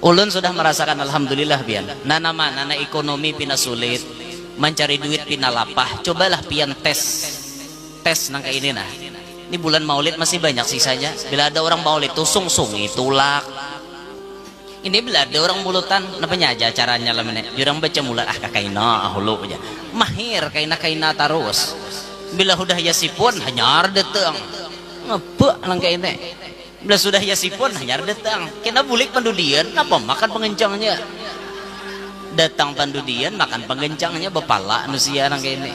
Ulun sudah merasakan alhamdulillah pian. Nana ekonomi pina sulit, mencari duit pina lapah. Cobalah pian tes nangka ini nah. Ini bulan Maulid masih banyak sisanya. Bila ada orang Maulid tuh sung-sungi tulak. Ini bila ada orang mulutan, napanya aja caranya lah mana. Jurang baca mulat kakaina ahulu aja. Mahir kaina terus. Bila udah yasipun hanyar deteng. Ngepek nangka ini. Bila sudah yasipun hanyar deteng. Kena bulik pandudian, apa makan pengencangnya. Datang pandudian makan pengencangnya bepala manusia nangka ini.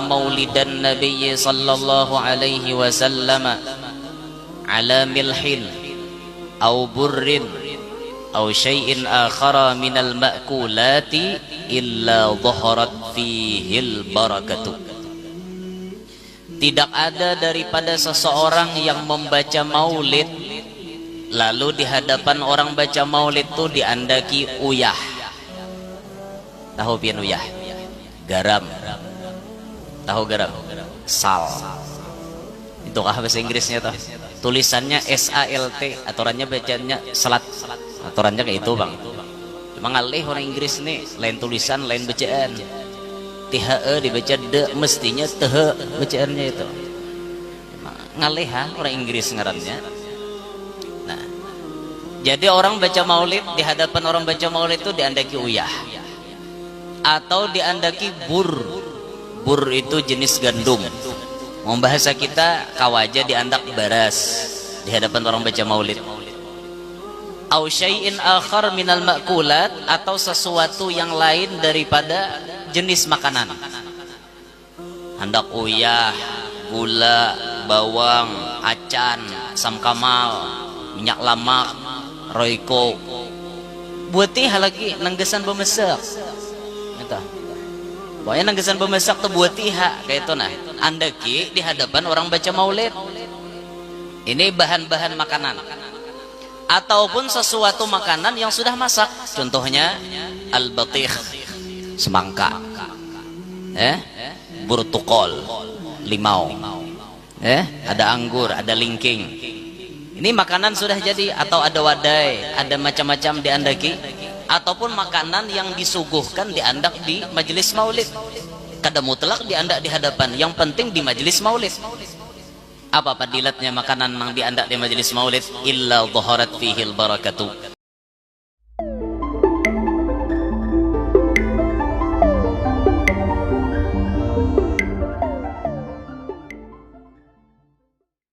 Maulidan Nabi sallallahu alaihi wasallam ala milhin au burrin au syai'in akhara minal ma'kulati illa dhaharat fihil barakatuh. Tidak ada daripada seseorang yang membaca maulid lalu di hadapan orang baca maulid itu diandaki uyah. Tahu pian uyah? Garam. Tahu garam? Sal. Itu kah bahasa Inggrisnya tuh? Tulisannya SALT, aturannya bacanya selat. Aturannya kayak itu bang. Cuma ngalih orang Inggris nih, lain tulisan, lain bacaan. THE dibaca de, mestinya THE bacaannya itu. Ngalih orang Inggris ngarannya. Nah, jadi orang baca maulid, di hadapan orang baca maulid itu diandaki uyah. Atau diandaki bur. Bur itu jenis gandum. Membahasa kita kawaja diandak beras di hadapan orang baca maulid. Au syai'in akhar minal ma'kulat, atau sesuatu yang lain daripada jenis makanan. Handak uyah, gula, bawang, acan, asam kamal, minyak lamak, roiko. Buatih lagi nanggesan bemesak. Gitu. Pokoknya nanggesan bemesak tuh buat iha kayak itu nah. Andaki di hadapan orang baca maulid. Ini bahan-bahan makanan. Ataupun sesuatu makanan yang sudah masak. Contohnya al-batih, semangka. Burtukol, limau. Ada anggur, ada lingking. Ini makanan sudah jadi, atau ada wadai, ada macam-macam diandaki. Ataupun makanan yang disuguhkan diandak di majelis maulid. Kada mutlak diandak di hadapan, yang penting di majelis maulid. Apa padilatnya makanan yang diandak di majelis maulid? Illa dhaharat fihil barakatuh.